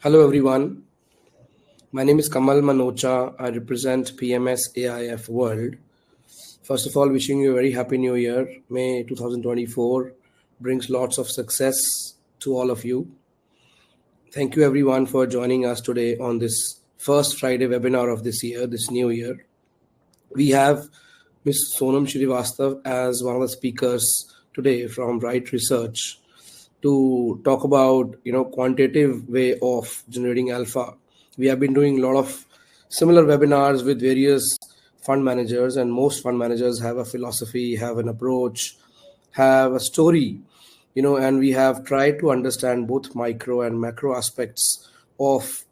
Hello everyone, my name is Kamal Manocha. I represent PMS AIF World. First of all, wishing you a very happy new year. May 2024 brings lots of success to all of you. Thank you everyone for joining us today on this first Friday webinar of this year, this new year. We have Ms. Sonam Srivastava as one of the speakers today from Wright Research to talk about quantitative way of generating alpha. We have been doing a lot of similar webinars with various fund managers, and most fund managers have a philosophy, have an approach, have a story, and we have tried to understand both micro and macro aspects of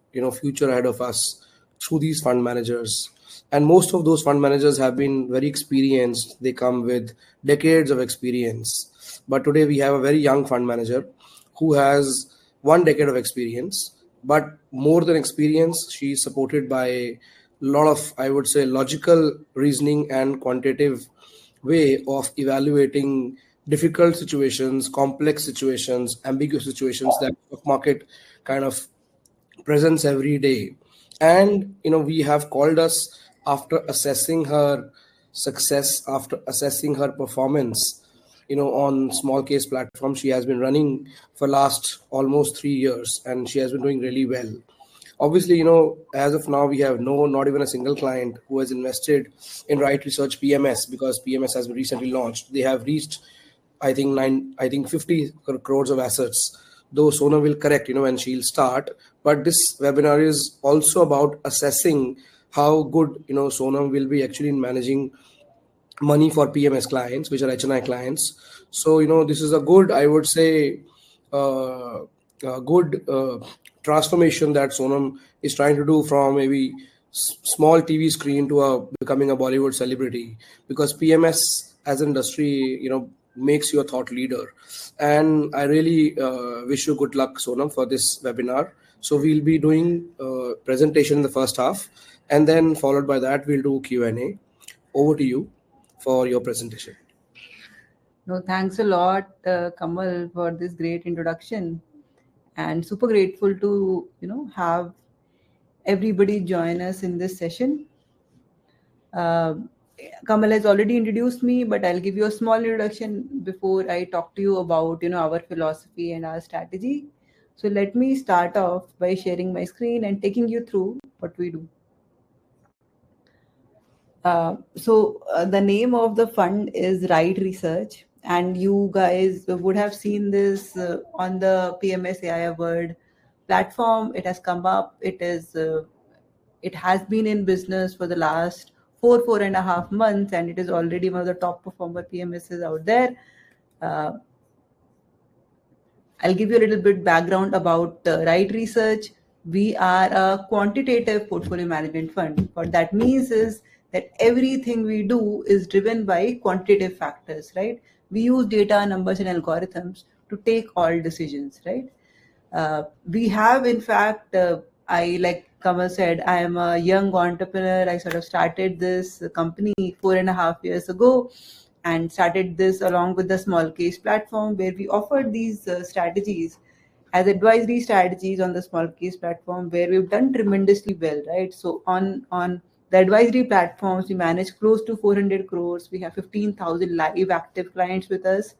future ahead of us through these fund managers. And most of those fund managers have been very experienced. They come with decades of experience. But today we have a very young fund manager who has 1 decade of experience. But more than experience, she is supported by a lot of, I would say, logical reasoning and quantitative way of evaluating difficult situations, complex situations, ambiguous situations that the market kind of presents every day. And we have called us after assessing her success, after assessing her performance on small case platform. She has been running for last almost 3 years and she has been doing really well. Obviously, as of now, we have not even a single client who has invested in Wright Research PMS, because PMS has been recently launched. They have reached, I think 50 crores of assets. Though Sonam will correct, when she'll start. But this webinar is also about assessing how good, Sonam will be actually in managing money for PMS clients, which are HNI clients. So, this is a good, I would say, good transformation that Sonam is trying to do from maybe small TV screen to becoming a Bollywood celebrity, because PMS as an industry, makes you a thought leader. And I really wish you good luck, Sonam, for this webinar. So we'll be doing presentation in the first half, and then followed by that, we'll do Q&A. Over to you for your presentation. No, thanks a lot, Kamal, for this great introduction, and super grateful to have everybody join us in this session. Kamal has already introduced me, but I'll give you a small introduction before I talk to you about our philosophy and our strategy. So let me start off by sharing my screen and taking you through what we do. The name of the fund is Wright Research, and you guys would have seen this on the PMS AIF World platform. It has come up. It has been in business for the last 4.5 months, and it is already one of the top performer PMSs out there. I'll give you a little bit background about Wright Research. We are a quantitative portfolio management fund. What that means is that everything we do is driven by quantitative factors, right? We use data, numbers, and algorithms to take all decisions, right? We have, in fact, like Kamal said, I am a young entrepreneur. I sort of started this company 4.5 years ago and started this along with the small case platform, where we offered these strategies as advisory strategies on the small case platform, where we've done tremendously well, right? So on the advisory platforms, we manage close to 400 crores. We have 15,000 live active clients with us.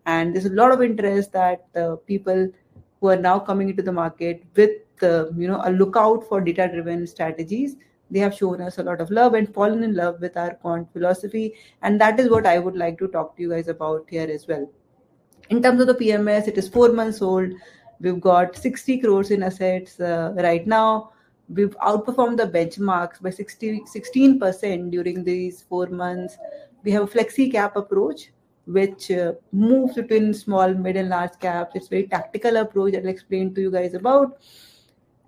And there's a lot of interest that people who are now coming into the market with a lookout for data-driven strategies, they have shown us a lot of love and fallen in love with our quant philosophy. And that is what I would like to talk to you guys about here as well. In terms of the PMS, it is 4 months old. We've got 60 crores in assets right now. We've outperformed the benchmarks by 16% during these 4 months. We have a flexi cap approach, which moves between small, mid, and large caps. It's a very tactical approach that I'll explain to you guys about.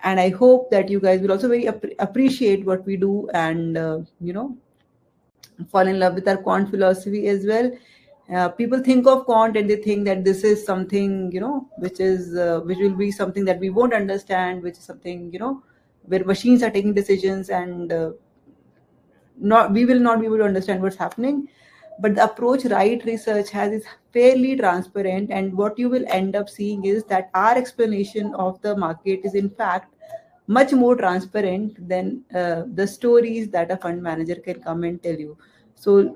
And I hope that you guys will also very appreciate what we do and, fall in love with our quant philosophy as well. People think of quant and they think that this is something, which will be something that we won't understand, which is something, where machines are taking decisions and we will not be able to understand what's happening. But the approach Wright Research has is fairly transparent, and what you will end up seeing is that our explanation of the market is in fact much more transparent than the stories that a fund manager can come and tell you. So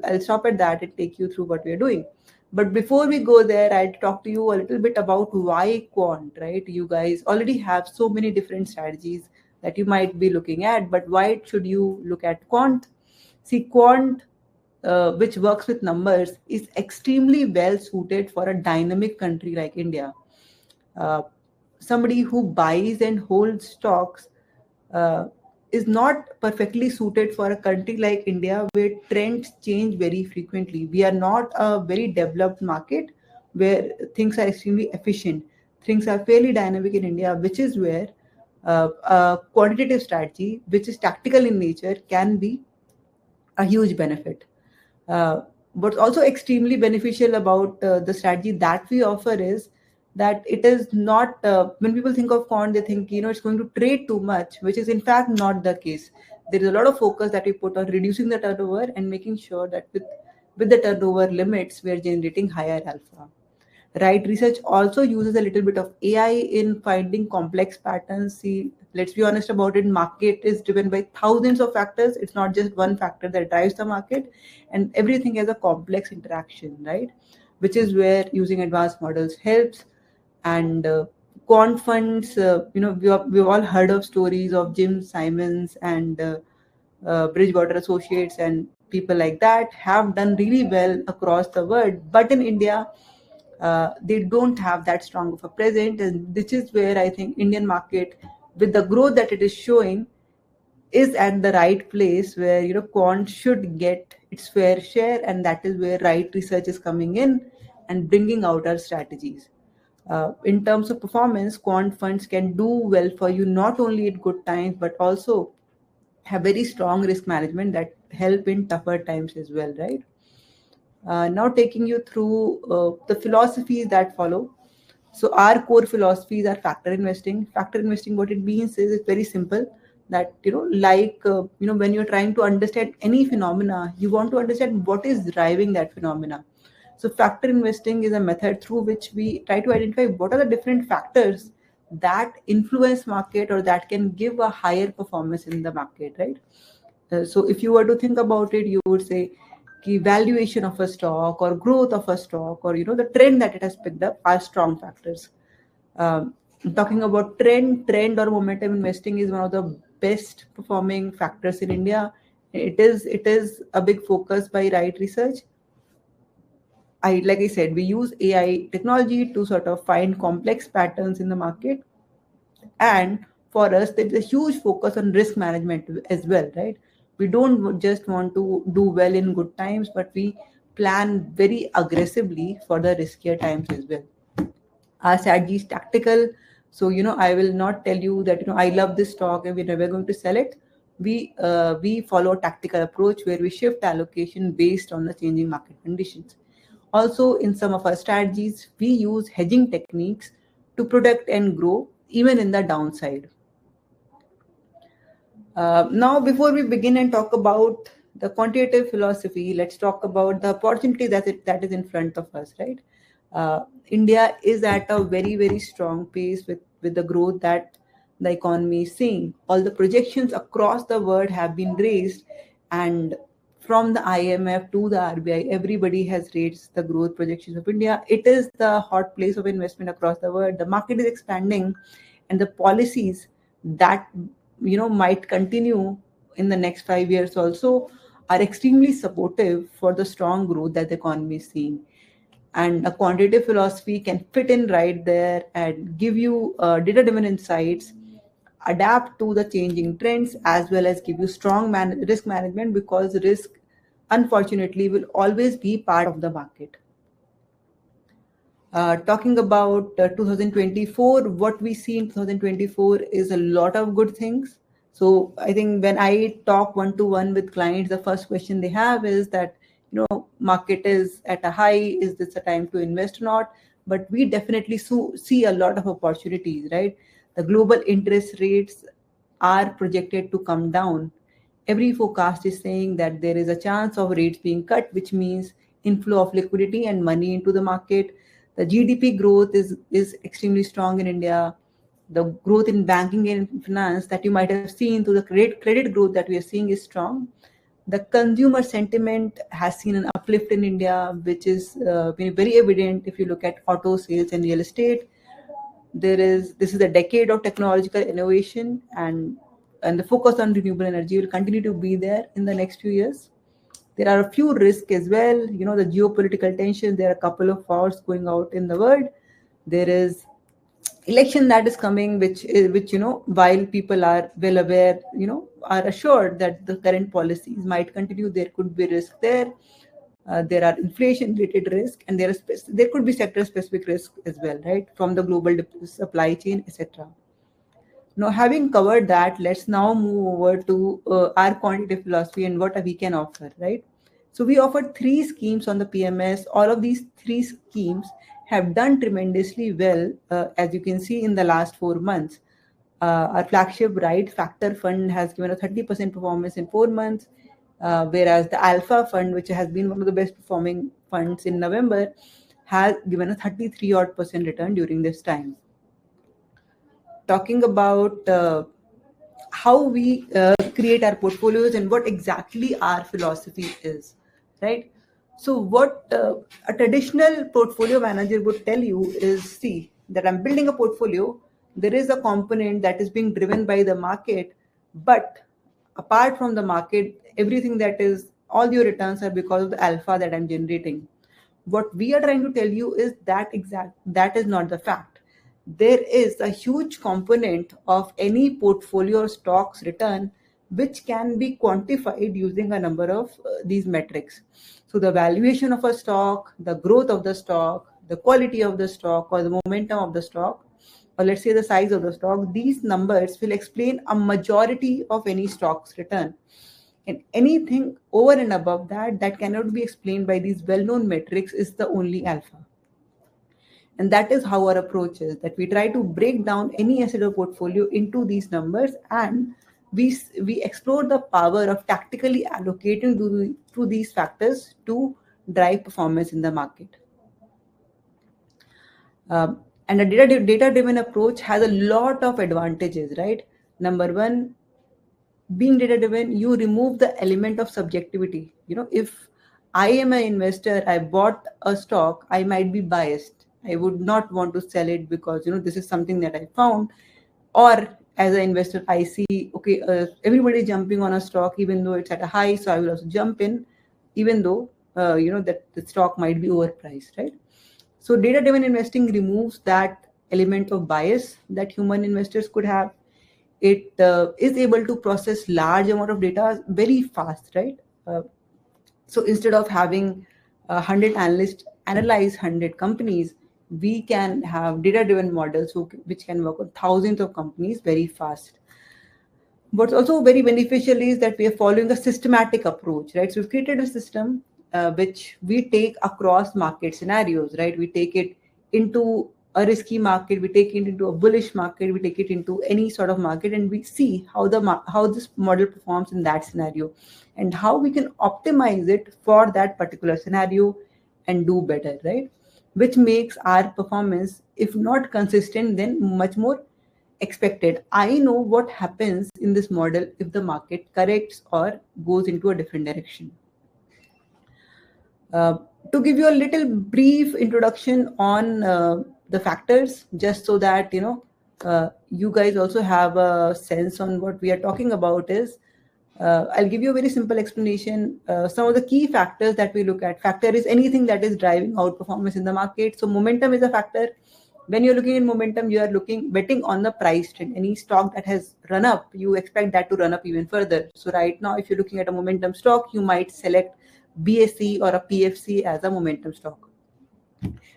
I'll stop at that and take you through what we are doing. But before we go there, I'll talk to you a little bit about why quant, right? You guys already have so many different strategies that you might be looking at, but why should you look at quant? See, quant, which works with numbers, is extremely well suited for a dynamic country like India. Uh, Somebody who buys and holds stocks uh, is not perfectly suited for a country like India where trends change very frequently. We are not a very developed market where things are extremely efficient. Things are fairly dynamic in India, which is where a quantitative strategy, which is tactical in nature, can be a huge benefit. What's also extremely beneficial about the strategy that we offer is that it is not, when people think of quant, they think, it's going to trade too much, which is in fact not the case. There is a lot of focus that we put on reducing the turnover and making sure that with the turnover limits, we are generating higher alpha. Right research also uses a little bit of AI in finding complex patterns. See, let's be honest about it, market is driven by thousands of factors. It's not just one factor that drives the market, and everything has a complex interaction, right? Which is where using advanced models helps. And quant funds, we've all heard of stories of Jim Simons and Bridgewater Associates and people like that have done really well across the world. But in India, they don't have that strong of a presence, and this is where I think Indian market, with the growth that it is showing, is at the right place where quant should get its fair share, and that is where Right Research is coming in and bringing out our strategies. In terms of performance, quant funds can do well for you not only at good times but also have very strong risk management that help in tougher times as well, right? Now taking you through the philosophies that follow. So our core philosophies are factor investing. Factor investing, what it means is it's very simple. That when you're trying to understand any phenomena, you want to understand what is driving that phenomena. So factor investing is a method through which we try to identify what are the different factors that influence market or that can give a higher performance in the market, right? So if you were to think about it, you would say the valuation of a stock or growth of a stock or the trend that it has picked up are strong factors. Um, Talking about trend or momentum investing is one of the best performing factors in India. It is a big focus by Wright Research. Like I said, we use AI technology to sort of find complex patterns in the market, and for us there is a huge focus on risk management as well, right? We don't just want to do well in good times, but we plan very aggressively for the riskier times as well. Our strategy is tactical. So I will not tell you that I love this stock and we're never going to sell it. We follow a tactical approach where we shift allocation based on the changing market conditions. Also, in some of our strategies, we use hedging techniques to protect and grow even in the downside. Now, before we begin and talk about the quantitative philosophy, let's talk about the opportunity that is in front of us, right? India is at a very, very strong pace with the growth that the economy is seeing. All the projections across the world have been raised, and from the IMF to the RBI, everybody has raised the growth projections of India. It is the hot place of investment across the world. The market is expanding, and the policies that might continue in the next 5 years also are extremely supportive for the strong growth that the economy is seeing. And a quantitative philosophy can fit in right there and give you data-driven insights, adapt to the changing trends, as well as give you strong risk management, because risk, unfortunately, will always be part of the market. Talking about 2024, what we see in 2024 is a lot of good things. So I think when I talk one-to-one with clients, the first question they have is that, market is at a high, is this a time to invest or not? But we definitely see a lot of opportunities, right? The global interest rates are projected to come down, Every forecast is saying that there is a chance of rates being cut, which means inflow of liquidity and money into the market. The GDP growth is extremely strong in India. The growth in banking and finance that you might have seen through the credit growth that we are seeing is strong. The consumer sentiment has seen an uplift in India, which is very evident if you look at auto sales and real estate. This is a decade of technological innovation, and the focus on renewable energy will continue to be there in the next few years. There are a few risks as well. The geopolitical tension. There are a couple of wars going out in the world. There is election that is coming, which while people are well aware, are assured that the current policies might continue, there could be risk there. There are inflation related risk, and there could be sector specific risk as well, right, from the global supply chain, etc. Now, having covered that, let's now move over to our quantitative philosophy and what we can offer, right? So we offered 3 schemes on the PMS. All of these 3 schemes have done tremendously well, as you can see in the last 4 months. Our flagship Wright Factor Fund has given a 30% performance in 4 months, whereas the Alpha Fund, which has been one of the best performing funds in November, has given a 33% return during this time. Talking about how we create our portfolios and what exactly our philosophy is, right? So what a traditional portfolio manager would tell you is, see, that I'm building a portfolio. There is a component that is being driven by the market, but apart from the market, everything that is, all your returns are because of the alpha that I'm generating. What we are trying to tell you is that is not the fact. There is a huge component of any portfolio or stocks return which can be quantified using a number of these metrics. So the valuation of a stock, the growth of the stock, the quality of the stock, or the momentum of the stock, or let's say the size of the stock, these numbers will explain a majority of any stock's return. And anything over and above that cannot be explained by these well-known metrics is the only alpha. And that is how our approach is, that we try to break down any asset or portfolio into these numbers, and we explore the power of tactically allocating to these factors to drive performance in the market. And a data-driven approach has a lot of advantages, right? Number one, being data-driven, you remove the element of subjectivity. If I am an investor, I bought a stock, I might be biased. I would not want to sell it because, this is something that I found. Or as an investor, I see, okay, everybody is jumping on a stock, even though it's at a high, so I will also jump in, even though, that the stock might be overpriced, right? So data-driven investing removes that element of bias that human investors could have. It is able to process large amount of data very fast, right? So instead of having 100 analysts analyze 100 companies, we can have data-driven models which can work on thousands of companies very fast. What's also very beneficial is that we are following a systematic approach, right? So we've created a system which we take across market scenarios, right? We take it into a risky market, we take it into a bullish market, we take it into any sort of market, and we see how this model performs in that scenario and how we can optimize it for that particular scenario and do better, right? Which makes our performance, if not consistent, then much more expected. I know what happens in this model if the market corrects or goes into a different direction. To give you a little brief introduction on the factors, just so that you guys also have a sense on what we are talking about, is I'll give you a very simple explanation. Some of the key factors that we look at. Factor is anything that is driving outperformance in the market. So momentum is a factor. When you're looking at momentum, you are betting on the price trend. Any stock that has run up, you expect that to run up even further. So right now, if you're looking at a momentum stock, you might select BSE or a PFC as a momentum stock.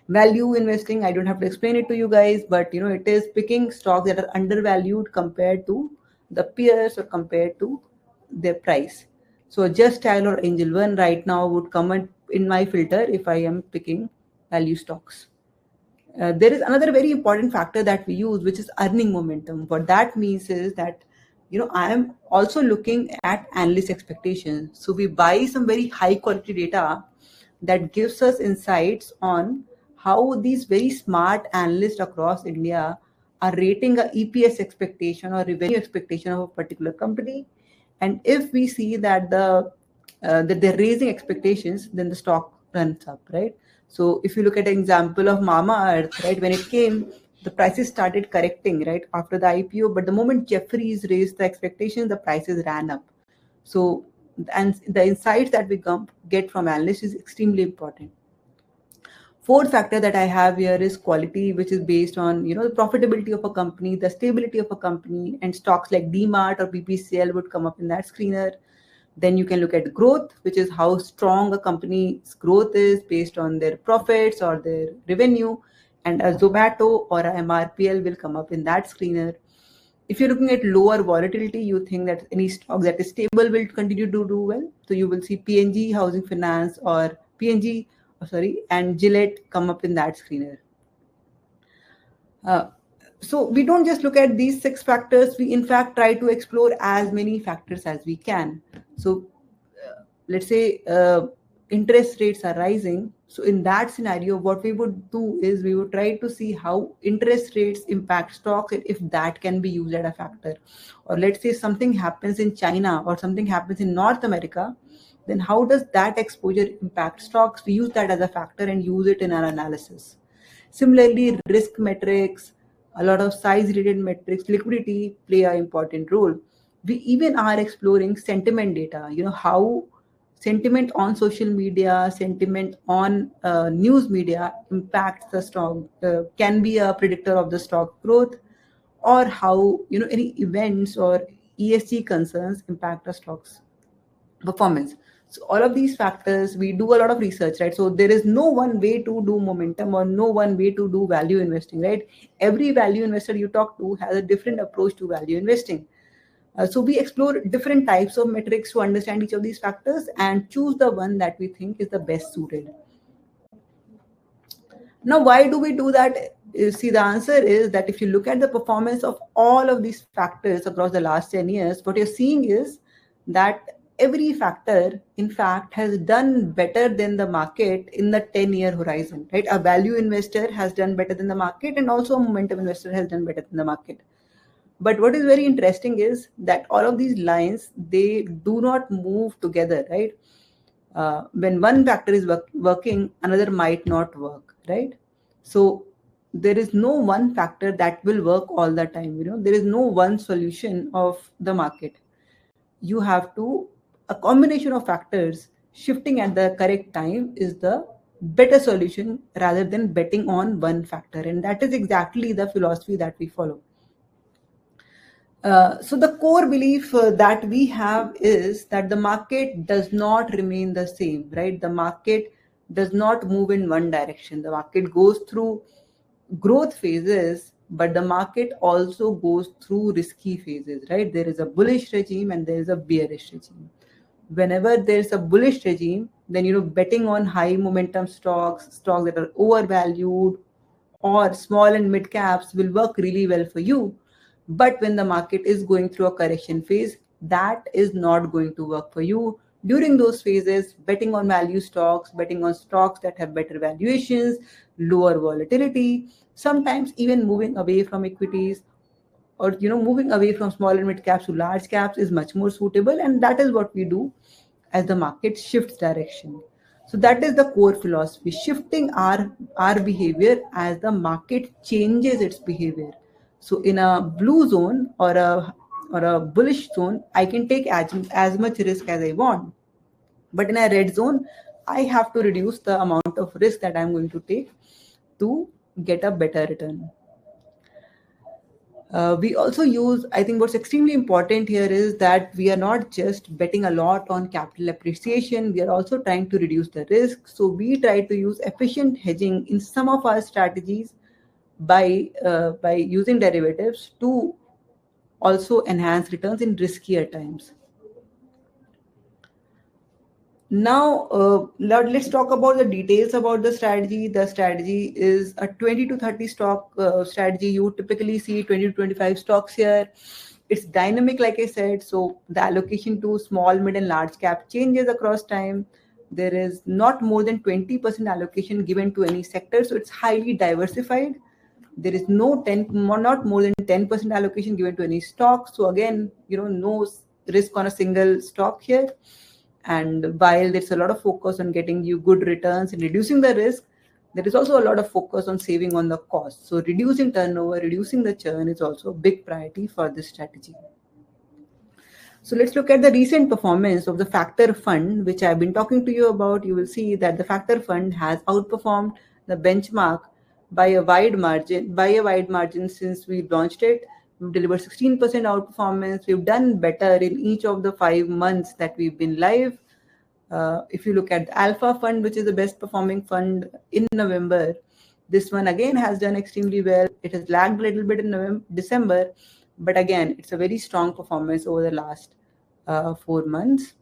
Value investing, I don't have to explain it to you guys, but it is picking stocks that are undervalued compared to the peers or compared to their price. So Just Style or Angel One right now would come in my filter if I am picking value stocks. There is another very important factor that we use, which is earning momentum. What that means is that I am also looking at analyst expectations. So we buy some very high quality data that gives us insights on how these very smart analysts across India are rating a EPS expectation or revenue expectation of a particular company. And if we see that that they're raising expectations, then the stock runs up, right? So if you look at an example of Mama Earth, right, when it came, the prices started correcting, right, after the IPO. But the moment Jeffries raised the expectations, the prices ran up. So, and the insights that we get from analysts is extremely important. Fourth factor that I have here is quality, which is based on the profitability of a company, the stability of a company, and stocks like DMart or BPCL would come up in that screener. Then you can look at growth, which is how strong a company's growth is based on their profits or their revenue, and a Zomato or a MRPL will come up in that screener. If you're looking at lower volatility, you think that any stock that is stable will continue to do well. So you will see PNG, Housing Finance, or and Gillette come up in that screener. So we don't just look at these 6 factors. We in fact try to explore as many factors as we can. So let's say interest rates are rising. So in that scenario, what we would do is we would try to see how interest rates impact stocks and if that can be used as a factor. Or let's say something happens in China or something happens in North America, then how does that exposure impact stocks? We use that as a factor and use it in our analysis. Similarly, risk metrics, a lot of size related metrics, liquidity play an important role. We even are exploring sentiment data, how sentiment on social media, sentiment on news media impacts the stock, can be a predictor of the stock growth, or how any events or ESG concerns impact the stock's performance. So all of these factors, we do a lot of research, right? So there is no one way to do momentum or no one way to do value investing, right? Every value investor you talk to has a different approach to value investing. So we explore different types of metrics to understand each of these factors and choose the one that we think is the best suited. Now, why do we do that? See, the answer is that if you look at the performance of all of these factors across the last 10 years, what you're seeing is that every factor, in fact, has done better than the market in the 10-year horizon, right? A value investor has done better than the market, and also a momentum investor has done better than the market. But what is very interesting is that all of these lines, they do not move together, right? When one factor is working, another might not work, right? So there is no one factor that will work all the time. There is no one solution of the market. You have to, a combination of factors shifting at the correct time is the better solution rather than betting on one factor. And that is exactly the philosophy that we follow. So the core belief that we have is that the market does not remain the same, right? The market does not move in one direction. The market goes through growth phases, but the market also goes through risky phases, right? There is a bullish regime and there is a bearish regime. Whenever there's a bullish regime, then betting on high momentum stocks that are overvalued, or small and mid caps will work really well for you. But when the market is going through a correction phase, that is not going to work for you. During those phases, betting on value stocks, betting on stocks that have better valuations, lower volatility, sometimes even moving away from equities, or moving away from small and mid caps to large caps is much more suitable. And that is what we do as the market shifts direction. So that is the core philosophy, shifting our behavior as the market changes its behavior. So in a blue zone or a bullish zone, I can take as much risk as I want. But in a red zone, I have to reduce the amount of risk that I'm going to take to get a better return. We also use, I think what's extremely important here is that we are not just betting a lot on capital appreciation, we are also trying to reduce the risk. So we try to use efficient hedging in some of our strategies by using derivatives to also enhance returns in riskier times. Now, let's talk about the details about the strategy. The strategy is a 20 to 30 stock strategy. You typically see 20 to 25 stocks here. It's dynamic, like I said. So the allocation to small, mid, and large cap changes across time. There is not more than 20% allocation given to any sector. So it's highly diversified. There is not more than 10% allocation given to any stock. So again, no risk on a single stock here. And while there's a lot of focus on getting you good returns and reducing the risk, there is also a lot of focus on saving on the cost. So reducing turnover, reducing the churn is also a big priority for this strategy. So let's look at the recent performance of the factor fund, which I've been talking to you about. You will see that the factor fund has outperformed the benchmark by a wide margin since we launched it. We've delivered 16% outperformance. We've done better in each of the 5 months that we've been live. If you look at the Alpha fund, which is the best performing fund in November, this one again has done extremely well. It has lagged a little bit in December, but again, it's a very strong performance over the last 4 months.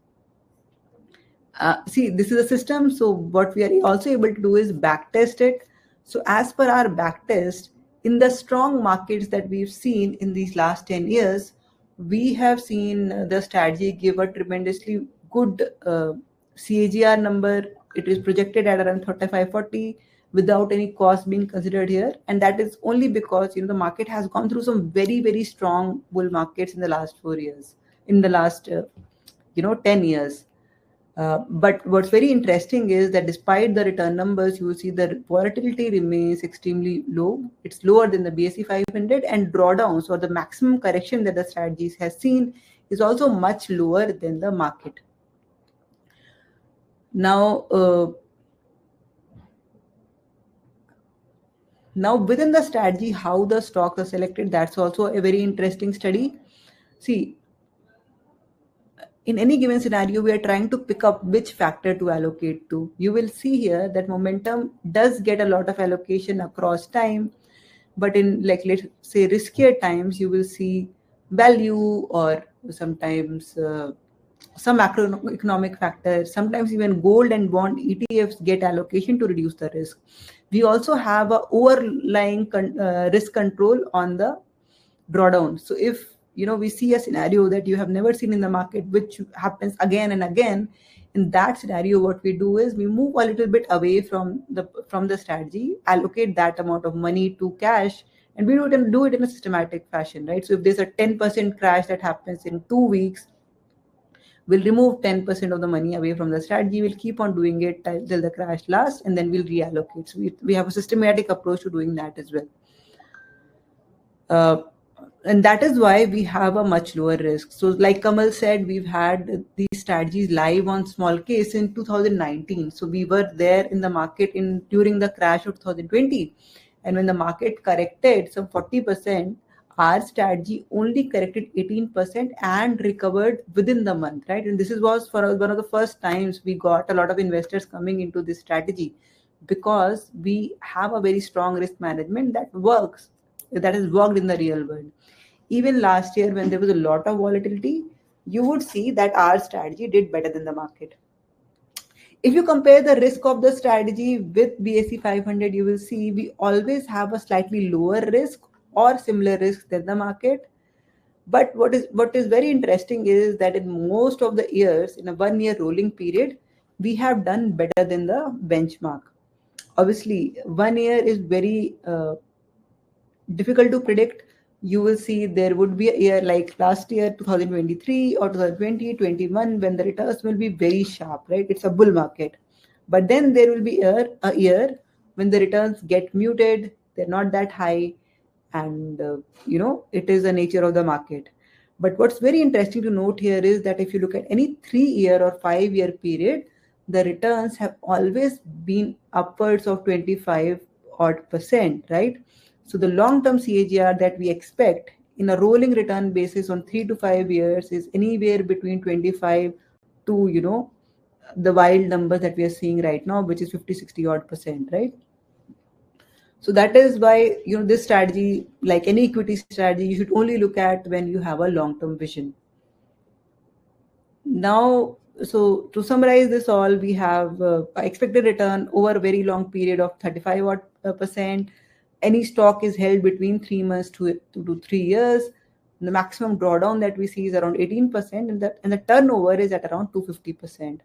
See, this is a system. So what we are also able to do is backtest it. So as per our backtest, in the strong markets that we've seen in these last 10 years, we have seen the strategy give a tremendously good CAGR number. It is projected at around 35-40 without any cost being considered here. And that is only because the market has gone through some very, very strong bull markets in the last 4 years, in the last 10 years. But what's very interesting is that despite the return numbers, you will see the volatility remains extremely low. It's lower than the BSE 500, and drawdowns, or the maximum correction that the strategies has seen, is also much lower than the market. Now within the strategy, how the stocks are selected, that's also a very interesting study. See, in any given scenario, we are trying to pick up which factor to allocate to. You will see here that momentum does get a lot of allocation across time, but in, like, let's say riskier times, you will see value, or sometimes some macroeconomic factors. Sometimes even gold and bond ETFs get allocation to reduce the risk. We also have a overlying risk control on the drawdown. So if we see a scenario that you have never seen in the market, which happens again and again, in that scenario, what we do is we move a little bit away from the strategy, allocate that amount of money to cash, and we do it in a systematic fashion, right? So if there's a 10% crash that happens in 2 weeks, we'll remove 10% of the money away from the strategy. We'll keep on doing it till the crash lasts, and then we'll reallocate. So we have a systematic approach to doing that as well. And that is why we have a much lower risk. So like Kamal said, we've had these strategies live on small case in 2019. So we were there in the market during the crash of 2020. And when the market corrected some 40%, our strategy only corrected 18% and recovered within the month, right? And this was for us one of the first times we got a lot of investors coming into this strategy, because we have a very strong risk management that has worked in the real world. Even last year, when there was a lot of volatility, you would see that our strategy did better than the market. If you compare the risk of the strategy with BSE 500, you will see we always have a slightly lower risk or similar risk than the market. But what is very interesting is that in most of the years, in a 1-year rolling period, we have done better than the benchmark. Obviously, 1 year is very difficult to predict. You will see there would be a year like last year, 2023 or 2021, when the returns will be very sharp, right? It's a bull market. But then there will be a year when the returns get muted, they're not that high, and it is the nature of the market. But what's very interesting to note here is that if you look at any 3-year or 5-year period, the returns have always been upwards of 25%, right? So the long-term CAGR that we expect in a rolling return basis on 3 to 5 years is anywhere between 25 to, the wild numbers that we are seeing right now, which is 50-60% right? So that is why, this strategy, like any equity strategy, you should only look at when you have a long-term vision. Now, so to summarize this all, we have expected return over a very long period of 35%. Any stock is held between 3 months to 3 years. The maximum drawdown that we see is around 18%, and the turnover is at around 250%.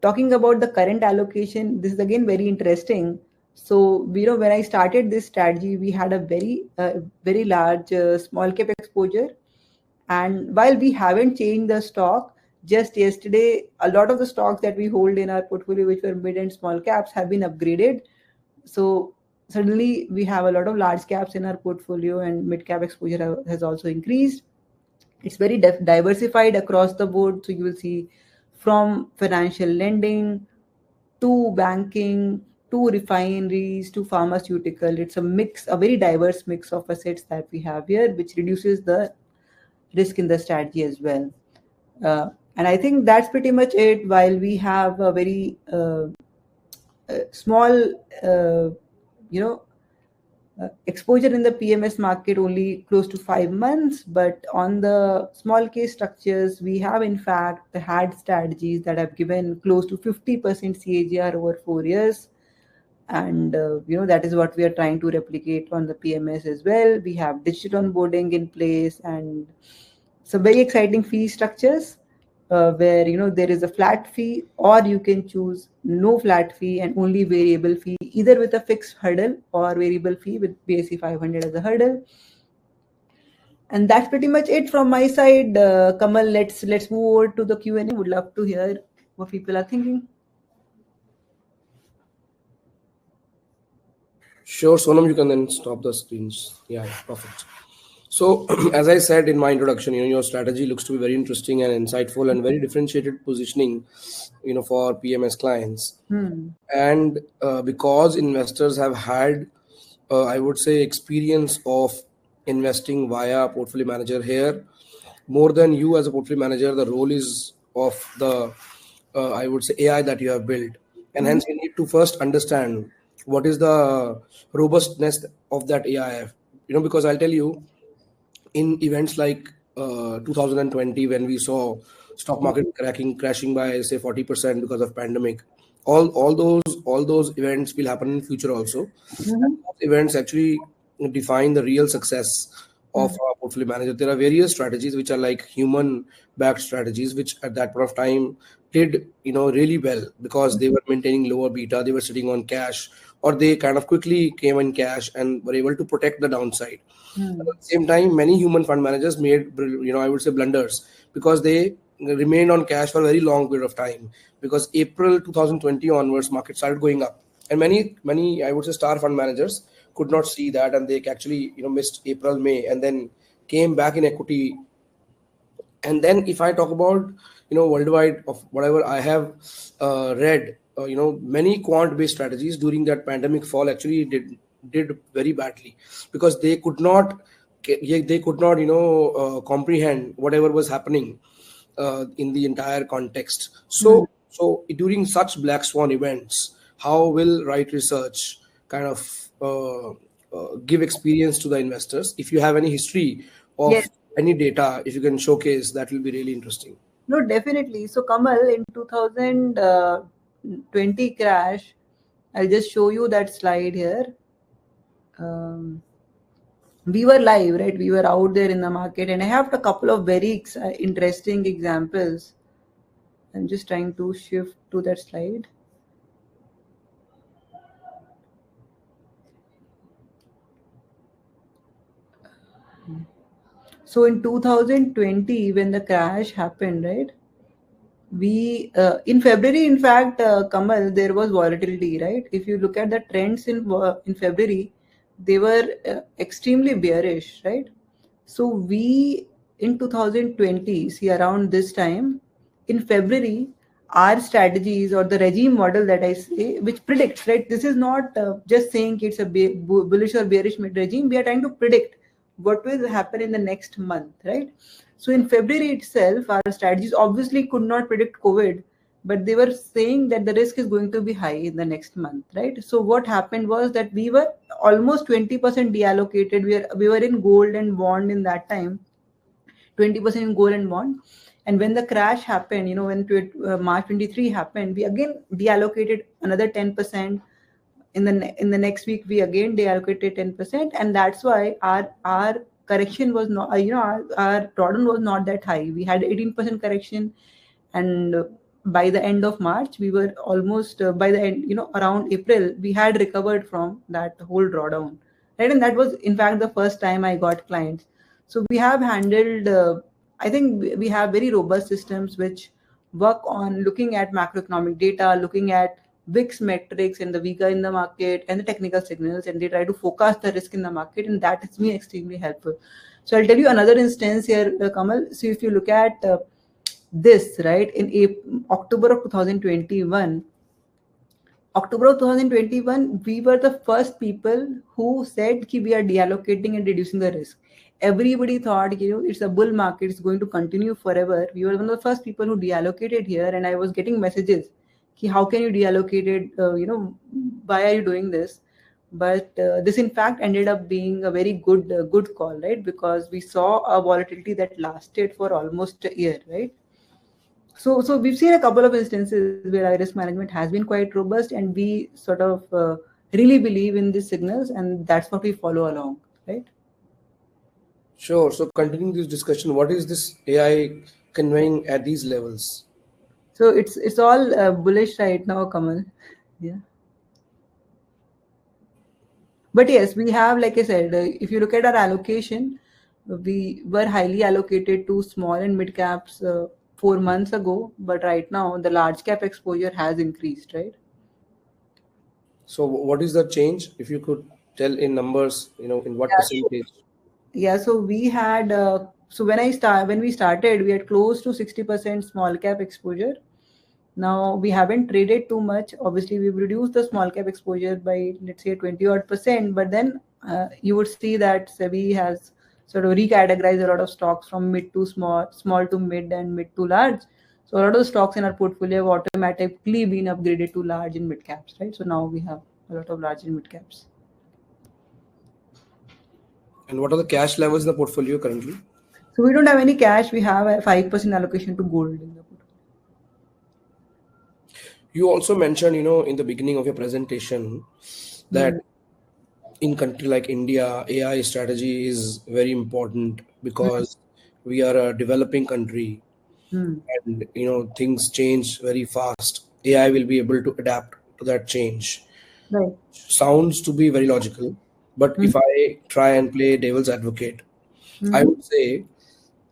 Talking about the current allocation, this is again very interesting. So, when I started this strategy, we had a very large small cap exposure. And while we haven't changed the stock, just yesterday, a lot of the stocks that we hold in our portfolio, which were mid and small caps, have been upgraded. So suddenly we have a lot of large caps in our portfolio, and mid cap exposure has also increased. It's very diversified across the board. So you will see from financial lending to banking to refineries to pharmaceutical. It's a mix, a very diverse mix of assets that we have here, which reduces the risk in the strategy as well. And I think that's pretty much it. While we have a very small, exposure in the PMS market, only close to 5 months, but on the small case structures, we have in fact had strategies that have given close to 50% CAGR over 4 years. And that is what we are trying to replicate on the PMS as well. We have digital onboarding in place and some very exciting fee structures, where there is a flat fee, or you can choose no flat fee and only variable fee, either with a fixed hurdle or variable fee with BSE 500 as a hurdle. And that's pretty much it from my side. Kamal, let's move over to the Q&A. Would love to hear what people are thinking. Sure, Sonam, you can then stop the screens. Yeah, perfect. So, as I said in my introduction, your strategy looks to be very interesting and insightful and very differentiated positioning, for PMS clients. And because investors have had, I would say, experience of investing via portfolio manager here, more than you as a portfolio manager, the role is of the, I would say, AI that you have built. And hence, you need to first understand what is the robustness of that AIF. Because I'll tell you, in events like 2020, when we saw stock market crashing by say 40% because of pandemic, all those events will happen in future also. And those events actually define the real success of a portfolio manager. There are various strategies which are like human backed strategies, which at that point of time did really well because they were maintaining lower beta, they were sitting on cash, or they kind of quickly came in cash and were able to protect the downside. At the same time, many human fund managers made, I would say, blunders because they remained on cash for a very long period of time. Because April 2020 onwards, market started going up, and many I would say star fund managers could not see that, and they actually missed April, May, and then came back in equity. And then if I talk about worldwide of whatever I have read, many quant-based strategies during that pandemic fall actually did very badly because they could not comprehend whatever was happening in the entire context. So during such black swan events, how will Wright Research kind of give experience to the investors? If you have any history of any data, if you can showcase, that will be really interesting. No, definitely. So Kamal, in 2020 crash, I'll just show you that slide here. We were live, right? We were out there in the market, and I have a couple of very interesting examples. I'm just trying to shift to that slide. So in 2020, when the crash happened, right? We in February, in fact, Kamal, there was volatility, right? If you look at the trends in February, they were extremely bearish, right? So we in 2020, see around this time in February, our strategies or the regime model that I say, which predicts, right? This is not just saying it's a bullish or bearish regime. We are trying to predict what will happen in the next month, right? So in February itself, our strategies obviously could not predict COVID, but they were saying that the risk is going to be high in the next month, right? So what happened was that we were almost 20% deallocated. We were in gold and bond in that time, 20% in gold and bond. And when the crash happened, when March 23 happened, we again deallocated another 10%. In the next week, we again deallocated 10%, and that's why our correction was not, our drawdown was not that high. We had 18% correction, and by the end of March, we were almost by the end, around April, we had recovered from that whole drawdown, right? And that was, in fact, the first time I got clients. So we have handled. I think we have very robust systems which work on looking at macroeconomic data, looking at VIX metrics and the weaker in the market and the technical signals, and they try to forecast the risk in the market, and that has been extremely helpful. So I'll tell you another instance here, Kamal. So if you look at this, right, in October of 2021, we were the first people who said that we are deallocating and reducing the risk. Everybody thought, it's a bull market, it's going to continue forever. We were one of the first people who deallocated here, and I was getting messages, how can you deallocate it? Why are you doing this? But this, in fact, ended up being a very good call, right? Because we saw a volatility that lasted for almost a year, right? So we've seen a couple of instances where our risk management has been quite robust, and we sort of really believe in these signals, and that's what we follow along, right? Sure. So continuing this discussion, what is this AI conveying at these levels? So it's all bullish right now, Kamal. Yeah. But yes, we have, like I said, if you look at our allocation, we were highly allocated to small and mid caps 4 months ago, but right now the large cap exposure has increased, right? So what is the change? If you could tell in numbers, in what percentage? Yeah, so we had when we started, we had close to 60% small cap exposure. Now we haven't traded too much. Obviously, we've reduced the small cap exposure by, let's say, 20 odd percent. But then you would see that SEBI has sort of recategorized a lot of stocks from mid to small, small to mid, and mid to large. So a lot of the stocks in our portfolio have automatically been upgraded to large and mid caps, right? So now we have a lot of large and mid caps. And what are the cash levels in the portfolio currently? So we don't have any cash. We have a 5% allocation to gold in the portfolio. You also mentioned, in the beginning of your presentation that in country like India, AI strategy is very important because we are a developing country and, things change very fast. AI will be able to adapt to that change. Right. Sounds to be very logical, but if I try and play devil's advocate, I would say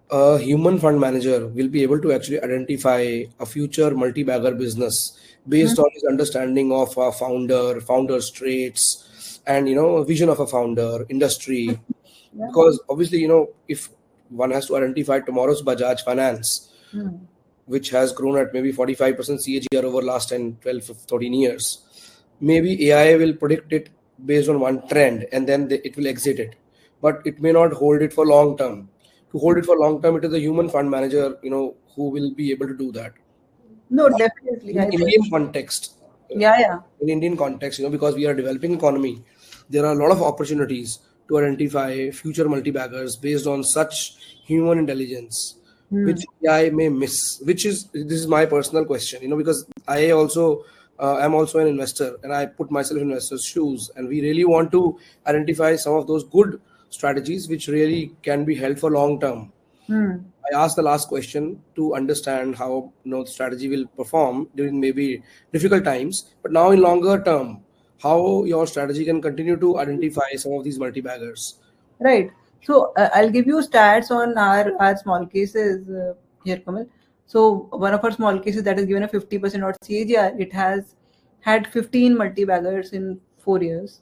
a human fund manager will be able to actually identify a future multi-bagger business based on his understanding of a founder's traits, and vision of a founder, industry. Yeah. Because obviously, if one has to identify tomorrow's Bajaj Finance, which has grown at maybe 45% CAGR over last 10, 12, 13 years, maybe AI will predict it based on one trend, and then it will exit it. But it may not hold it for long term. To hold it for long term, it is a human fund manager, who will be able to do that. No, definitely. In Indian context, Yeah. in Indian context, because we are a developing economy, there are a lot of opportunities to identify future multi-baggers based on such human intelligence, which AI may miss. This is my personal question, because I also am also an investor, and I put myself in investors' shoes, and we really want to identify some of those good strategies which really can be held for long term. I asked the last question to understand how the strategy will perform during maybe difficult times, but now in longer term, how your strategy can continue to identify some of these multi-baggers. Right. So I'll give you stats on our small cases here, Kamal. So one of our small cases that has given a 50% odd CAGR, it has had 15 multi-baggers in 4 years,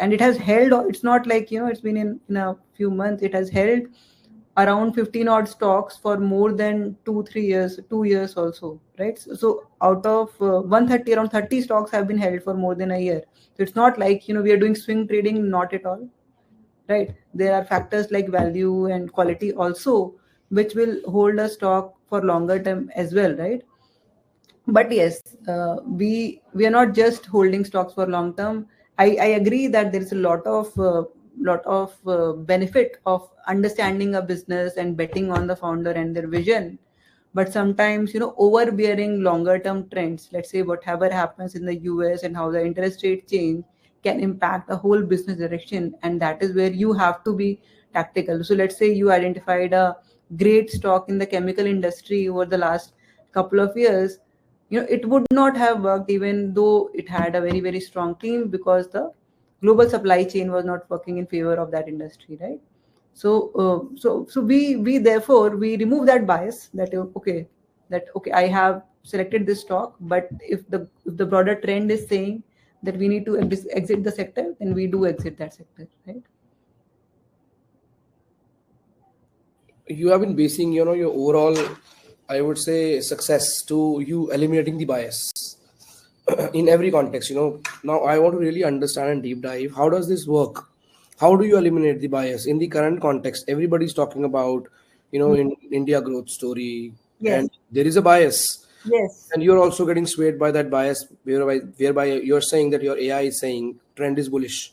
and it has held. It's not like it's been in a few months. It has held around 15 odd stocks for more than 2-3 years, 2 years also, right? So out of 130, around 30 stocks have been held for more than a year. So it's not like we are doing swing trading, not at all, right? There are factors like value and quality also, which will hold a stock for longer term as well, right? But yes, we are not just holding stocks for long term. I agree that there is a lot of benefit of understanding a business and betting on the founder and their vision. But sometimes overbearing longer term trends, let's say whatever happens in the US and how the interest rate change, can impact a whole business direction, and that is where you have to be tactical. So let's say you identified a great stock in the chemical industry over the last couple of years. It would not have worked even though it had a very, very strong team, because the global supply chain was not working in favor of that industry, right? So we therefore we remove that bias, that okay, I have selected this stock, but if the broader trend is saying that we need to exit the sector, then we do exit that sector, right? You have been basing, your overall, I would say, success to you eliminating the bias in every context. Now I want to really understand and deep dive. How does this work? How do you eliminate the bias in the current context? Everybody's talking about, in India growth story, Yes. and there is a bias. Yes. And you're also getting swayed by that bias, whereby you're saying that your AI is saying trend is bullish.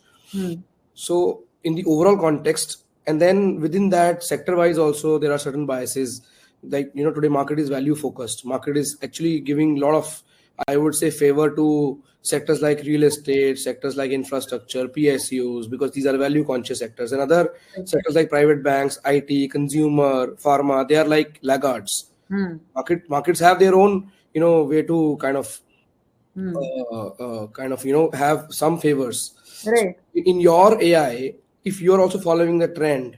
So in the overall context, and then within that sector wise also, there are certain biases. Like, today market is value focused. Market is actually giving a lot of, I would say, favor to sectors like real estate, sectors like infrastructure, PSUs, because these are value conscious sectors. And other sectors like private banks, IT, consumer, pharma, they are like laggards. Markets have their own, way to kind of have some favors. Right. So in your AI, if you're also following the trend,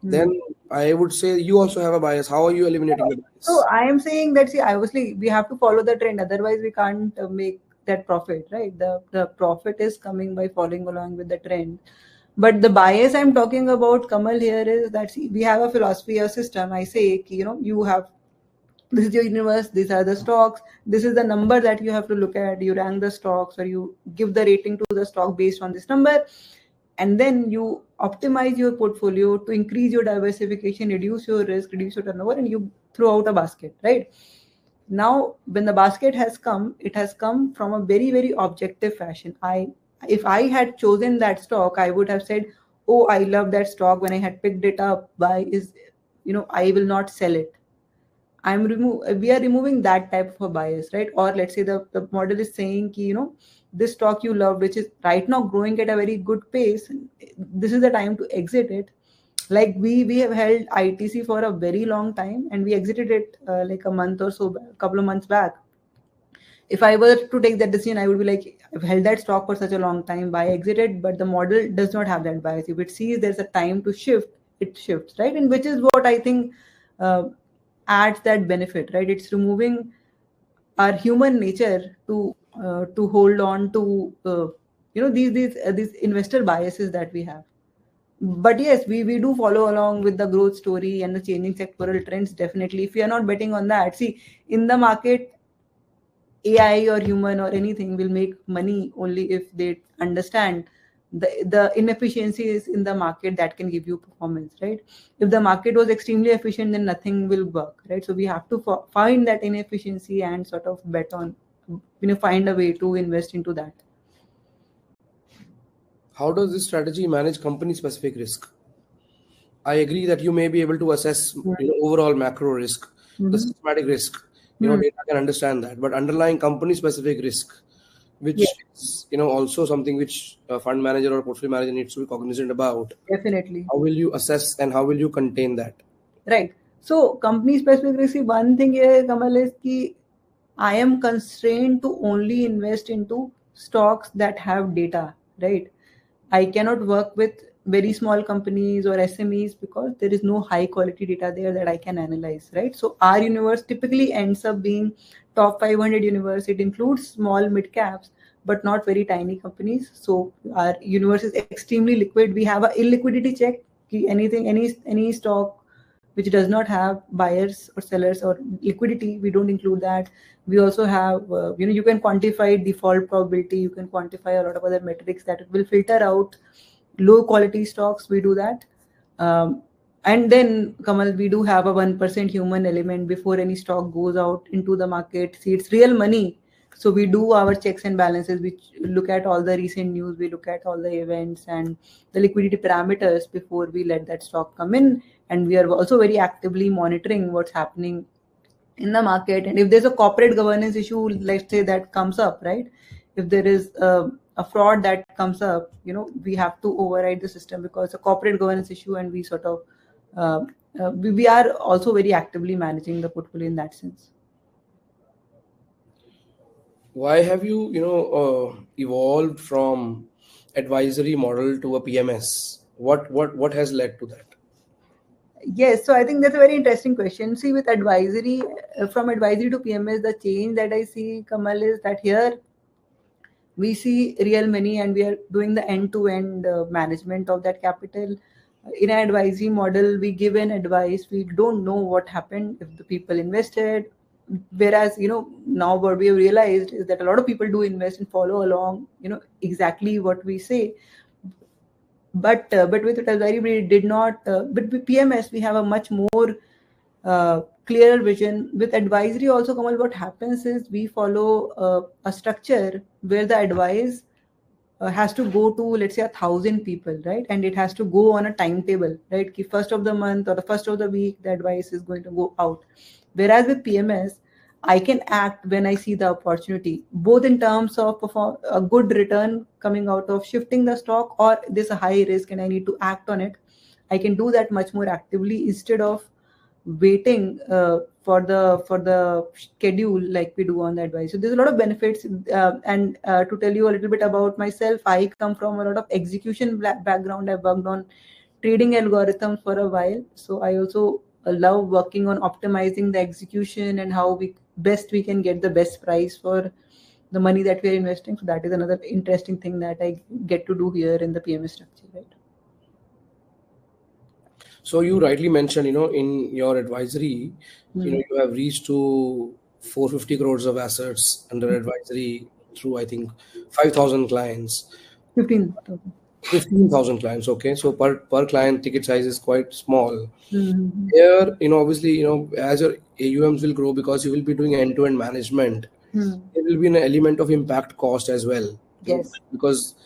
then I would say you also have a bias. How are you eliminating the bias? So I am saying that, see, obviously we have to follow the trend, otherwise we can't make that profit, right? The profit is coming by following along with the trend. But the bias I'm talking about, Kamal, here is that, see, we have a philosophy, a system. I say, you have, this is your universe, these are the stocks, this is the number that you have to look at. You rank the stocks, or you give the rating to the stock based on this number, and then you optimize your portfolio to increase your diversification, reduce your risk, reduce your turnover, and you throw out a basket, right? Now, when the basket has come, it has come from a very, very objective fashion. If I had chosen that stock, I would have said, oh, I love that stock. When I had picked it up, I will not sell it. We are removing that type of a bias, right? Or let's say the model is saying, this stock you love, which is right now growing at a very good pace, this is the time to exit it. Like we have held ITC for a very long time, and we exited it like a month or so, a couple of months back. If I were to take that decision, I would be like, I've held that stock for such a long time, buy, exited, but the model does not have that bias. If it sees there's a time to shift, it shifts, right? And which is what I think adds that benefit, right? It's removing our human nature to hold on to these investor biases that we have. But yes, we do follow along with the growth story and the changing sectoral trends. Definitely, if we are not betting on that, see, in the market, AI or human or anything will make money only if they understand the inefficiencies in the market that can give you performance, right? If the market was extremely efficient, then nothing will work, right? So we have to find that inefficiency and sort of bet on, find a way to invest into that. How does this strategy manage company specific risk? I agree that you may be able to assess overall macro risk, the systematic risk. Data can understand that, but underlying company specific risk, which is also something which a fund manager or portfolio manager needs to be cognizant about. Definitely. How will you assess and how will you contain that? Right. So company specific risk, one thing here, Kamal, is that I am constrained to only invest into stocks that have data, right? I cannot work with very small companies or SMEs because there is no high quality data there that I can analyze, right? So our universe typically ends up being top 500 universe. It includes small mid caps, but not very tiny companies. So our universe is extremely liquid. We have a illiquidity check. Any stock which does not have buyers or sellers or liquidity, we don't include that. We also have, you can quantify default probability. You can quantify a lot of other metrics that will filter out low quality stocks. We do that. And then, Kamal, we do have a 1% human element before any stock goes out into the market. See, it's real money. So we do our checks and balances. We look at all the recent news. We look at all the events and the liquidity parameters before we let that stock come in. And we are also very actively monitoring what's happening in the market. And if there's a corporate governance issue, let's say that comes up, right? If there is a fraud that comes up, we have to override the system because it's a corporate governance issue, and we sort of we are also very actively managing the portfolio in that sense. Why have you, evolved from advisory model to a PMS? What has led to that? Yes, so I think that's a very interesting question. See, with advisory, from advisory to PMS, the change that I see, Kamal, is that here we see real money and we are doing the end-to-end management of that capital. In an advisory model, we give an advice. We don't know what happened if the people invested. Whereas, now what we have realized is that a lot of people do invest and follow along, exactly what we say. But with advisory, we did not. But with PMS, we have a much more clearer vision. With advisory also, Kamal, what happens is we follow a structure where the advice has to go to, let's say, 1,000 people, right? And it has to go on a timetable, right? First of the month or the first of the week, the advice is going to go out. Whereas with PMS, I can act when I see the opportunity, both in terms of a good return coming out of shifting the stock, or there's a high risk and I need to act on it. I can do that much more actively instead of waiting for the schedule like we do on the advice. So there's a lot of benefits. And to tell you a little bit about myself, I come from a lot of execution background. I've worked on trading algorithms for a while. So I also love working on optimizing the execution and how we can get the best price for the money that we are investing. So that is another interesting thing that I get to do here in the PMS structure, right? So you rightly mentioned, in your advisory, you have reached to 450 crores of assets under advisory through, I think, 5,000 clients. 15,000. 15,000 clients. Okay. So per client ticket size is quite small. Mm-hmm. Here, obviously, as your AUMs will grow because you will be doing end-to-end management, there will be an element of impact cost as well. Yes. Because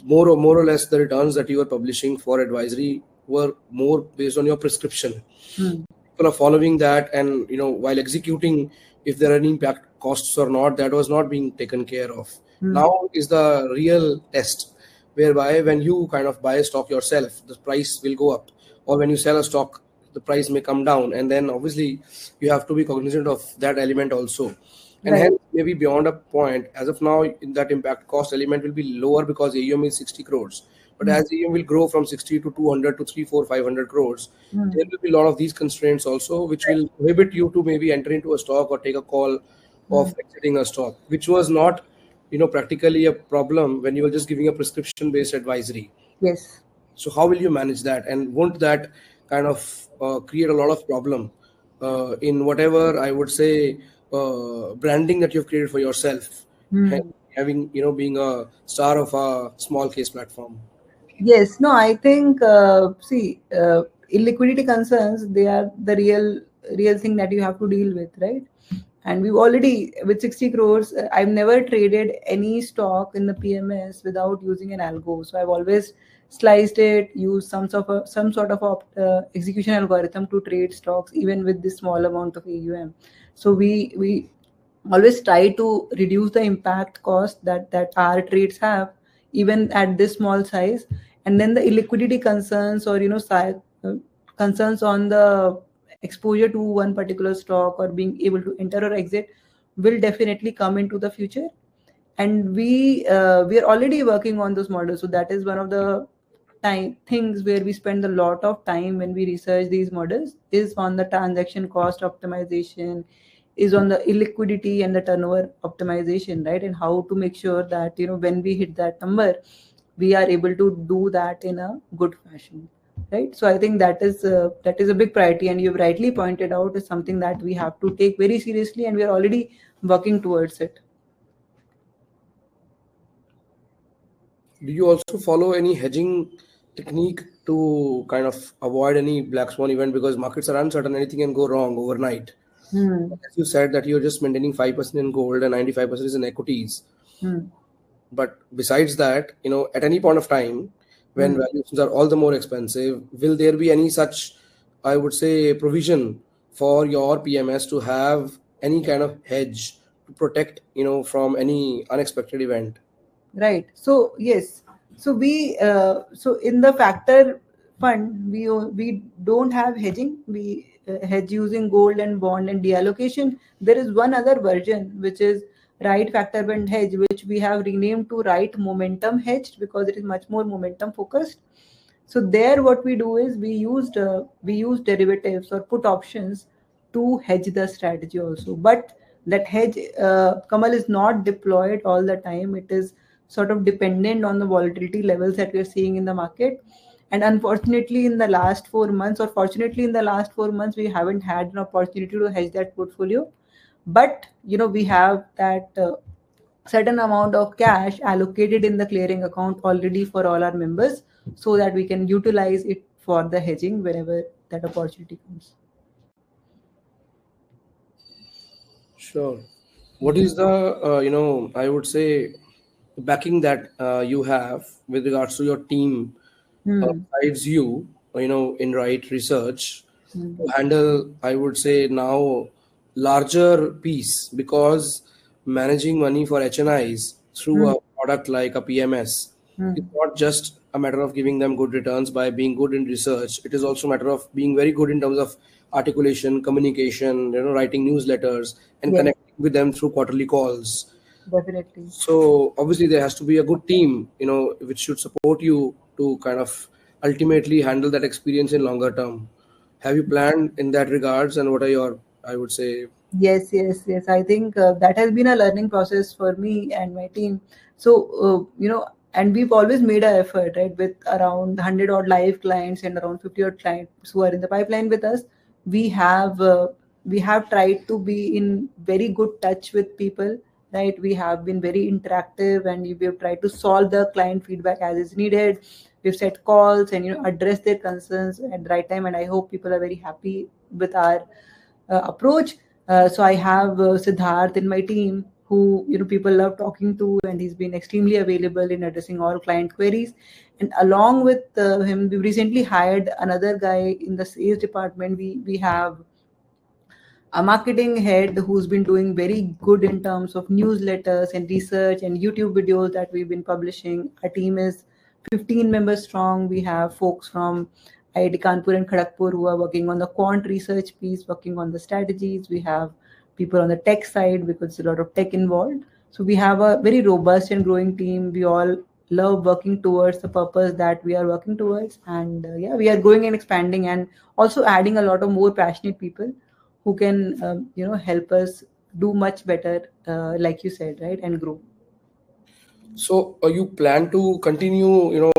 more or less the returns that you are publishing for advisory were more based on your prescription. People are following that, and while executing, if there are any impact costs or not, that was not being taken care of. Now is the real test, whereby when you kind of buy a stock yourself, the price will go up, or when you sell a stock, the price may come down, and then obviously you have to be cognizant of that element also. And hence, maybe beyond a point, as of now, that impact cost element will be lower because AUM is 60 crores. But as AUM will grow from 60 to 200 to 3, 4, 500 crores, there will be a lot of these constraints also, which will prohibit you to maybe enter into a stock or take a call of exiting a stock, which was not, practically a problem when you were just giving a prescription-based advisory. Yes. So how will you manage that? And won't that kind of create a lot of problem in whatever, I would say, branding that you've created for yourself, having, being a star of a small case platform? Yes, no, I think, illiquidity concerns, they are the real thing that you have to deal with, right? And we've already, with 60 crores, I've never traded any stock in the PMS without using an algo. So I've always sliced it, used some sort of execution algorithm to trade stocks, even with this small amount of AUM. So we always try to reduce the impact cost that our trades have, even at this small size. And then the illiquidity concerns, or concerns on the exposure to one particular stock or being able to enter or exit will definitely come into the future. And we are already working on those models. So that is one of the things where we spend a lot of time when we research these models, is on the transaction cost optimization, is on the illiquidity and the turnover optimization, right? And how to make sure that when we hit that number, we are able to do that in a good fashion, right? So I think that is a big priority, and you've rightly pointed out, is something that we have to take very seriously, and we are already working towards it. Do you also follow any hedging technique to kind of avoid any black swan event, because markets are uncertain, anything can go wrong overnight? As you said that you're just maintaining 5% in gold and 95% is in equities. But besides that, at any point of time when valuations are all the more expensive, will there be any such, I would say, provision for your PMS to have any kind of hedge to protect, from any unexpected event? Right. So yes. So so in the factor fund, we don't have hedging. We hedge using gold and bond and deallocation. There is one other version which is Wright factor fund hedge, which we have renamed to Wright momentum hedged because it is much more momentum focused. So there, what we do is we use derivatives or put options to hedge the strategy also. But that hedge, Kamal, is not deployed all the time. It is sort of dependent on the volatility levels that we are seeing in the market. And unfortunately, in the last 4 months, or fortunately, in the last 4 months, we haven't had an opportunity to hedge that portfolio. But we have that certain amount of cash allocated in the clearing account already for all our members, so that we can utilize it for the hedging whenever that opportunity comes. Sure. What is the, I would say, backing that you have with regards to your team Hmm. besides you, in Right Research Hmm. to handle, I would say, now larger piece because managing money for HNIs through Hmm. a product like a PMS is Hmm. not just a matter of giving them good returns by being good in research. It is also a matter of being very good in terms of articulation, communication, writing newsletters and Yes, connecting with them through quarterly calls. definitely. So obviously there has to be a good team, which should support you to kind of ultimately handle that experience in longer term. Have you planned in that regards, and what are your, I would say, Yes, yes, yes. I think that has been a learning process for me and my team. So, and we've always made an effort, right, with around 100 odd live clients and around 50 odd clients who are in the pipeline with us. We have we have tried to be in very good touch with people, right? We have been very interactive, and we have tried to solve the client feedback as is needed. We've set calls and address their concerns at the right time, and I hope people are very happy with our approach. So I have Siddharth in my team who people love talking to, and he's been extremely available in addressing all client queries. And along with him, we recently hired another guy in the sales department. We have a marketing head who's been doing very good in terms of newsletters and research and YouTube videos that we've been publishing. Our team is 15 members strong. We have folks from IIT Kanpur and Kharagpur who are working on the quant research piece, working on the strategies. We have people on the tech side because there's a lot of tech involved. So we have a very robust and growing team. We all love working towards the purpose that we are working towards. And yeah, we are growing and expanding and also adding a lot of more passionate people who can help us do much better, like you said, right, and grow. so you plan to continue,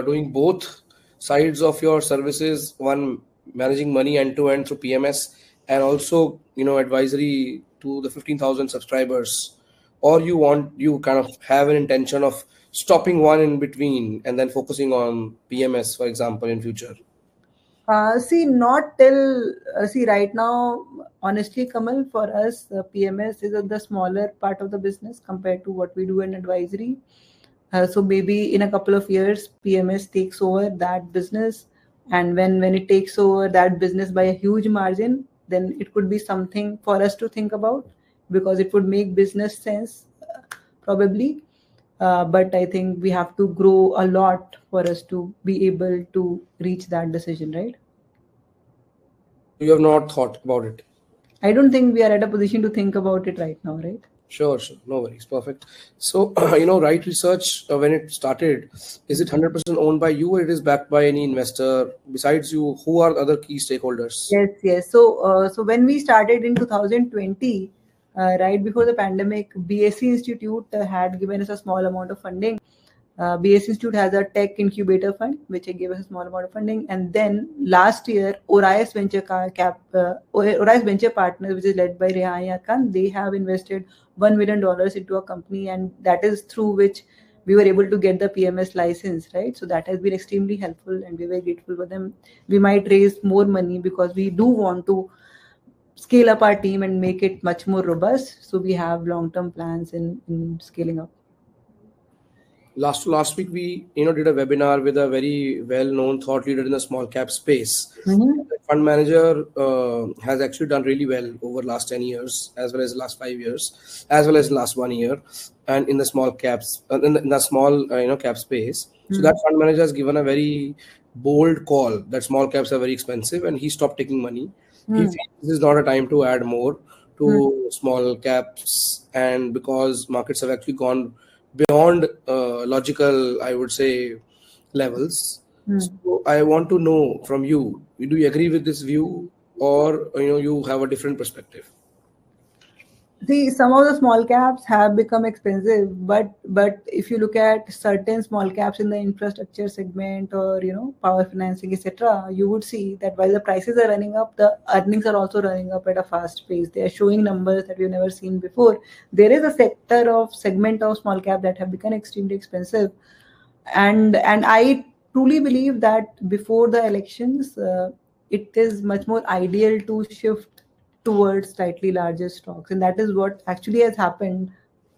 doing both sides of your services, one managing money end to end through PMS and also, advisory to the 15,000 subscribers, or you kind of have an intention of stopping one in between and then focusing on PMS, for example, in future? See, not till see right now, honestly, Kamal, for us, PMS is the smaller part of the business compared to what we do in advisory. So maybe in a couple of years, PMS takes over that business, and when it takes over that business by a huge margin, then it could be something for us to think about because it would make business sense, probably. But I think we have to grow a lot for us to be able to reach that decision, right? You have not thought about it? I don't think we are at a position to think about it right now, right? Sure, sure. No worries. Perfect. So, Right Research, when it started, is it 100% owned by you or it is backed by any investor besides you? Who are the other key stakeholders? Yes, yes. So when we started in 2020, right before the pandemic, BSc Institute had given us a small amount of funding. BSc Institute has a tech incubator fund, which gave us a small amount of funding. And then last year, Orias Venture Partners, which is led by Rehan Khan, they have invested $1 million into a company, and that is through which we were able to get the PMS license, right? So that has been extremely helpful, and we're very grateful for them. We might raise more money because we do want to scale up our team and make it much more robust. So we have long-term plans in scaling up. Last week we did a webinar with a very well-known thought leader in the small cap space. Mhm. The fund manager has actually done really well over last 10 years, as well as last 5 years, as well as last 1 year, and in the small caps, in the small cap space. So that fund manager has given a very bold call that small caps are very expensive, and he stopped taking money. He feels this is not a time to add more to small caps, and because markets have actually gone beyond logical, I would say, levels. So I want to know from you, do you agree with this view, or you have a different perspective? See, some of the small caps have become expensive, but if you look at certain small caps in the infrastructure segment or power financing, etc., you would see that while the prices are running up, the earnings are also running up at a fast pace. They are showing numbers that we've never seen before. There is a segment of small cap that have become extremely expensive, and I truly believe that before the elections, it is much more ideal to shift towards slightly larger stocks, and that is what actually has happened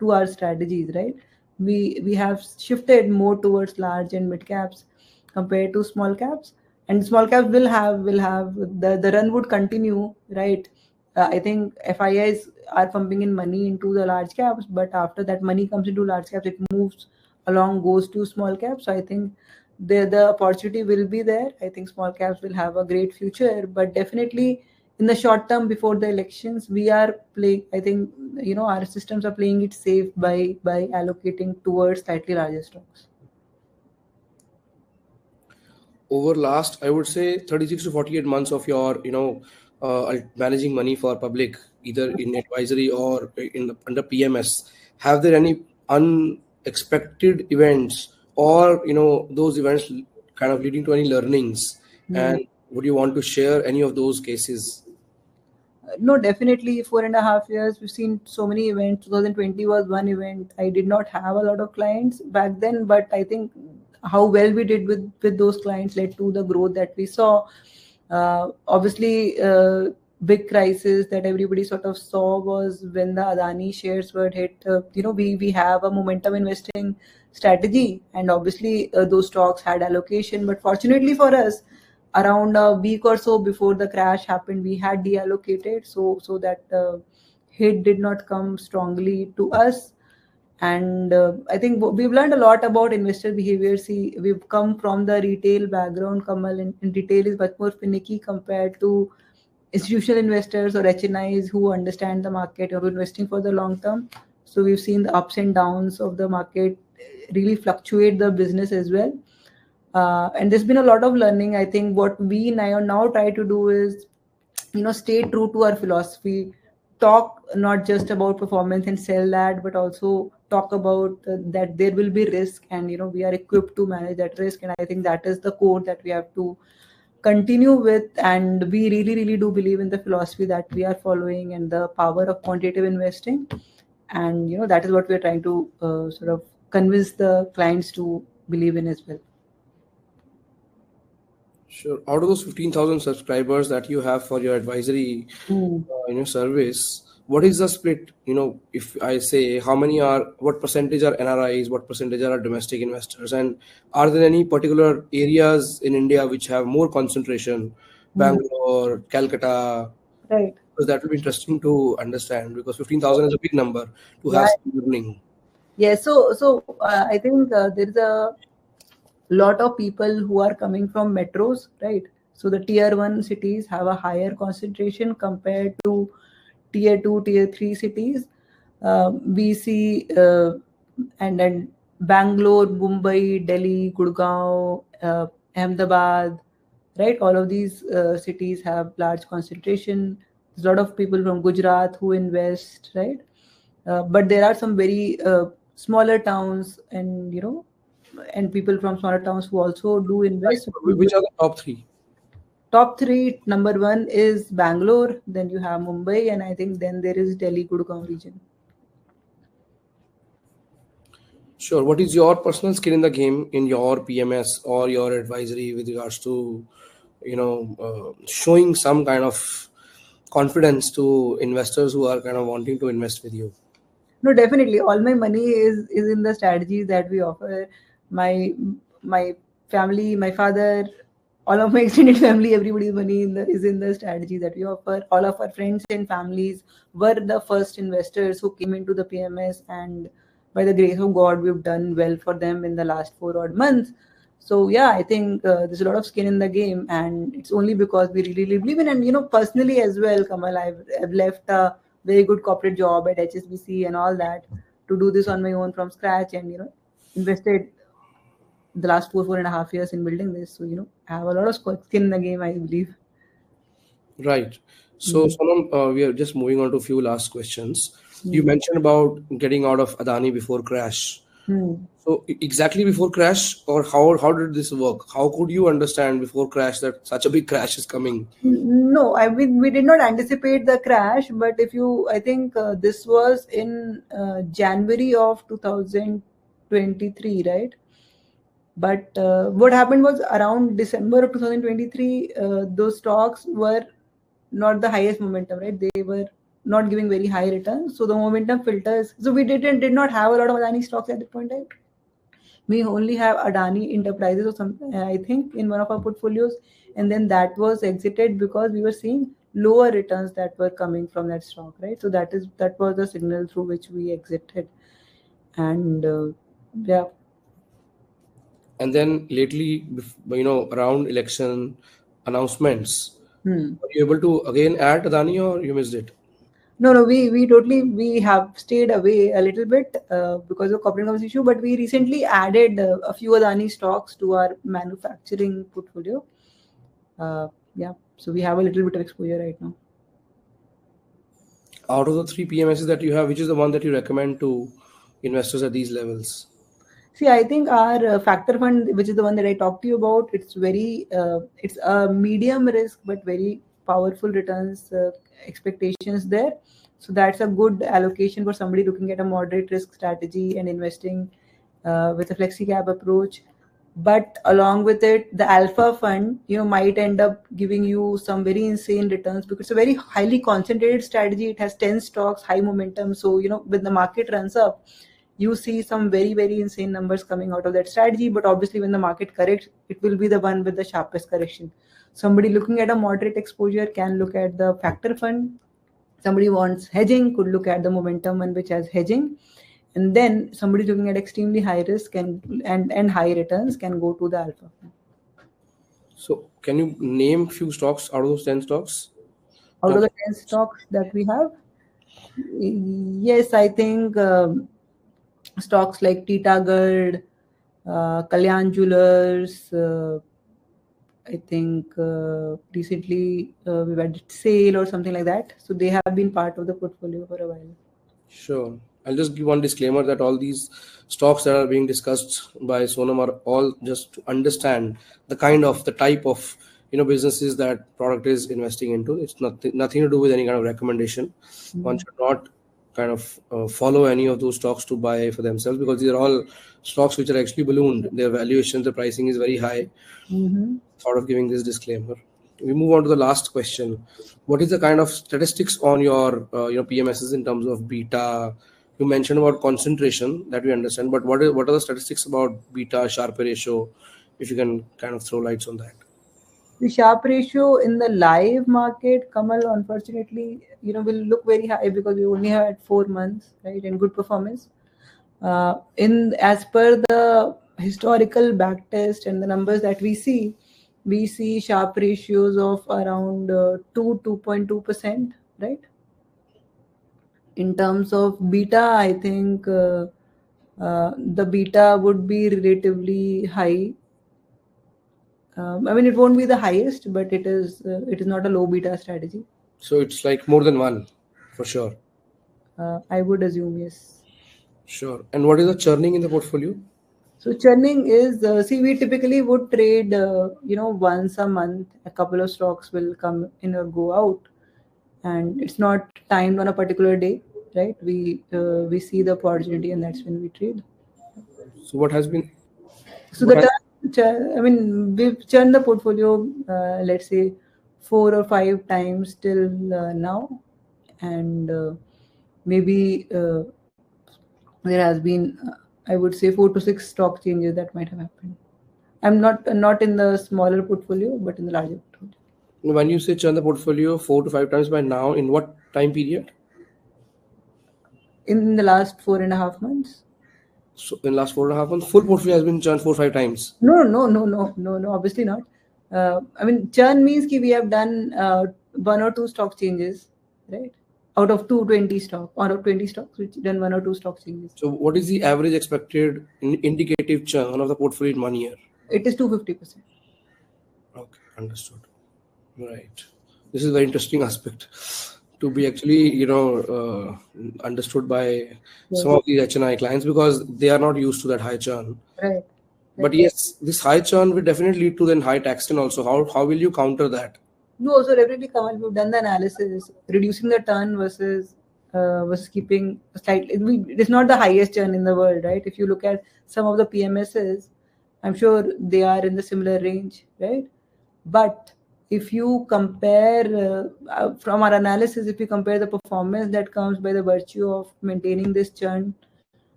to our strategies, right? We have shifted more towards large and mid caps compared to small caps, and small caps will have the run would continue, right? I think FIIs are pumping in money into the large caps, but after that money comes into large caps, it moves along, goes to small caps. So I think the opportunity will be there. I think small caps will have a great future, but definitely in the short term before the elections, we are playing. I think our systems are playing it safe by allocating towards slightly larger stocks. Over last, I would say 36 to 48 months of your managing money for public, either in advisory or under PMS, have there any unexpected events, or those events kind of leading to any learnings, and would you want to share any of those cases? No, definitely 4.5 years. We've seen so many events. 2020 was one event. I did not have a lot of clients back then, but I think how well we did with those clients led to the growth that we saw. Obviously, big crisis that everybody sort of saw was when the Adani shares were hit. We have a momentum investing strategy, and obviously those stocks had allocation. But fortunately for us, around a week or so before the crash happened, we had deallocated so that hit did not come strongly to us. And I think we've learned a lot about investor behavior. See, we've come from the retail background, Kamal, and retail is much more finicky compared to institutional investors or HNIs who understand the market or investing for the long term. So we've seen the ups and downs of the market really fluctuate the business as well. And there's been a lot of learning. I think what we now try to do is stay true to our philosophy, talk not just about performance and sell that, but also talk about that there will be risk, and we are equipped to manage that risk. And I think that is the core that we have to continue with, and we really do believe in the philosophy that we are following and the power of quantitative investing. And that is what we're trying to sort of convince the clients to believe in as well. Sure. Out of those 15,000 subscribers that you have for your advisory service, what is the split? If I say what percentage are NRIs, what percentage are domestic investors, and are there any particular areas in India which have more concentration, Bangalore, Calcutta? Right. Because that will be interesting to understand, because 15,000 is a big number to have Yeah. some learning. Yeah. So I think there is a lot of people who are coming from metros, right? So the tier one cities have a higher concentration compared to tier two, tier three cities. We see and then Bangalore, Mumbai, Delhi, Gurgaon, Ahmedabad, right? All of these cities have large concentration. There's a lot of people from Gujarat who invest, right? But there are some very smaller towns, and and people from smaller towns who also do invest. Which are the top three? Top three, number one is Bangalore, then you have Mumbai, and I think then there is Delhi, Gurgaon region. Sure. What is your personal skin in the game in your PMS or your advisory with regards to, showing some kind of confidence to investors who are kind of wanting to invest with you? No, definitely. All my money is in the strategies that we offer. My my family, my father, all of my extended family, everybody's money is in the strategy that we offer. All of our friends and families were the first investors who came into the PMS, and by the grace of God, we've done well for them in the last 4 odd months. So yeah, I think there's a lot of skin in the game, and it's only because we really believe in. And personally as well, Kamal, I've left a very good corporate job at HSBC and all that to do this on my own from scratch, and invested the last 4.5 years in building this. So I have a lot of skin in the game, I believe. Right. So, Mm. Sonam, we are just moving on to a few last questions. You Mm. mentioned about getting out of Adani before crash. Mm. So, exactly before crash, or how did this work? How could you understand before crash that such a big crash is coming? No, I mean, we did not anticipate the crash, but I think this was in January of 2023, right? But what happened was around December of 2023, those stocks were not the highest momentum, right? They were not giving very high returns. So the momentum filters. So we did not have a lot of Adani stocks at that point in time. We only have Adani Enterprises or something, I think, in one of our portfolios, and then that was exited because we were seeing lower returns that were coming from that stock, right? So that was the signal through which we exited, and yeah. And then lately, around election announcements, Hmm. were you able to again add Adani or you missed it? No, no, we totally we have stayed away a little bit because of corporate governance issue, but we recently added a few Adani stocks to our manufacturing portfolio. Yeah, so we have a little bit of exposure right now. Out of the three PMSs that you have, which is the one that you recommend to investors at these levels? See, I think our factor fund, which is the one that I talked to you about, it's a medium risk but very powerful returns expectations there. So that's a good allocation for somebody looking at a moderate risk strategy and investing with a flexi cap approach. But along with it, the alpha fund, might end up giving you some very insane returns because it's a very highly concentrated strategy. It has 10 stocks, high momentum. So, when the market runs up, you see some very very insane numbers coming out of that strategy, but obviously when the market corrects, it will be the one with the sharpest correction. Somebody looking at a moderate exposure can look at the factor fund. Somebody wants hedging could look at the momentum one which has hedging, and then somebody looking at extremely high risk and high returns can go to the alpha fund. So, can you name few stocks out of those 10 stocks? Out of the 10 stocks that we have, yes, I think stocks like Titagard, Kalyan Jewelers, I think recently we've had sale or something like that. So they have been part of the portfolio for a while. Sure. I'll just give one disclaimer that all these stocks that are being discussed by Sonam are all just to understand the type of businesses that product is investing into. It's nothing to do with any kind of recommendation. One should not kind of follow any of those stocks to buy for themselves, because these are all stocks which are actually ballooned. Their valuation, the pricing is very high. Mm-hmm. Sort of giving this disclaimer. We move on to the last question. What is the kind of statistics on your PMSs in terms of beta? You mentioned about concentration, that we understand, but what are the statistics about beta, Sharpe ratio? If you can kind of throw lights on that. The Sharpe ratio in the live market, Kamal, unfortunately, will look very high because we only had 4 months, right, and good performance. In as per the historical back test and the numbers that we see Sharpe ratios of around 2.2%, right? In terms of beta, I think the beta would be relatively high. I mean, it won't be the highest, but it is not a low beta strategy. So it's like more than one, for sure. I would assume, yes. Sure. And what is the churning in the portfolio? So churning is, we typically would trade, once a month, a couple of stocks will come in or go out, and it's not timed on a particular day, right? We see the opportunity, and that's when we trade. So what has been So what has I mean, we've churned the portfolio, let's say 4 or 5 times till now, and maybe there has been, I would say, 4 to 6 stock changes that might have happened. I'm not in the smaller portfolio, but in the larger portfolio. When you say churn the portfolio 4 to 5 times by now, in what time period? In the last 4.5 months. So in last 4.5 months, full portfolio has been churned 4 or 5 times. No. Obviously not. I mean, churn means we have done 1 or 2 stock changes, right? Out of 220 stock, out of 20 stocks, which done 1 or 2 stock changes. So what is the average expected indicative churn of the portfolio in 1 year? It is 250%. Okay, understood. Right. This is a very interesting aspect to be actually, understood by some of these HNI clients, because they are not used to that high churn. Right. But yes, this high churn will definitely lead to then high taxation also. How will you counter that? No, so definitely, Kamal, we've done the analysis, reducing the turn versus keeping slightly. It is not the highest churn in the world, right? If you look at some of the PMSs, I'm sure they are in the similar range, right? But if you compare from our analysis, if you compare the performance that comes by the virtue of maintaining this churn,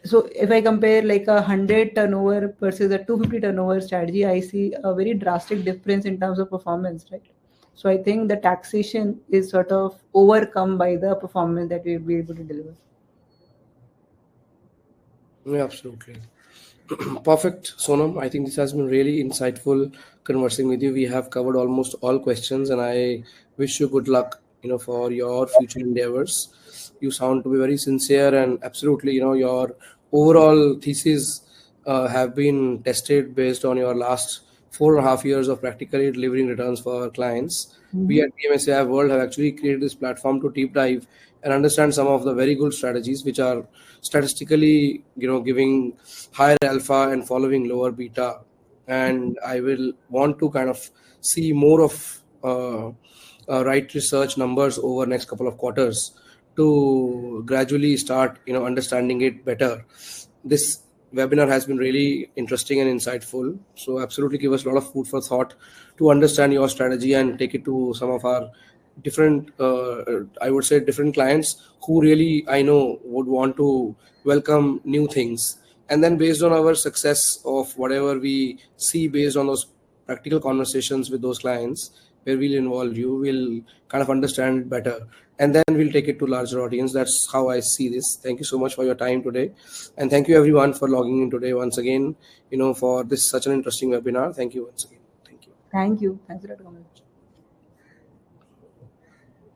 so if I compare like 100 turnover versus a 250 turnover strategy, I see a very drastic difference in terms of performance, right? So I think the taxation is sort of overcome by the performance that we'll be able to deliver. Yeah, absolutely. Perfect, Sonam. I think this has been really insightful conversing with you. We have covered almost all questions, and I wish you good luck, for your future endeavors. You sound to be very sincere, and absolutely, your overall thesis have been tested based on your last 4.5 years of practically delivering returns for our clients. We at PMS AIF World have actually created this platform to deep dive and understand some of the very good strategies which are statistically, giving higher alpha and following lower beta. And I will want to kind of see more of Wright research numbers over next couple of quarters to gradually start, understanding it better. This webinar has been really interesting and insightful. So absolutely give us a lot of food for thought to understand your strategy and take it to some of our different, I would say, different clients who really, I know, would want to welcome new things. And then based on our success of whatever we see, based on those practical conversations with those clients where we'll involve you, we'll kind of understand it better, and then we'll take it to larger audience. That's how I see this. Thank you so much for your time today, and thank you everyone for logging in today once again, for this such an interesting webinar. Thank you once again. Thank you. Thank you. Thanks a lot, Kamal.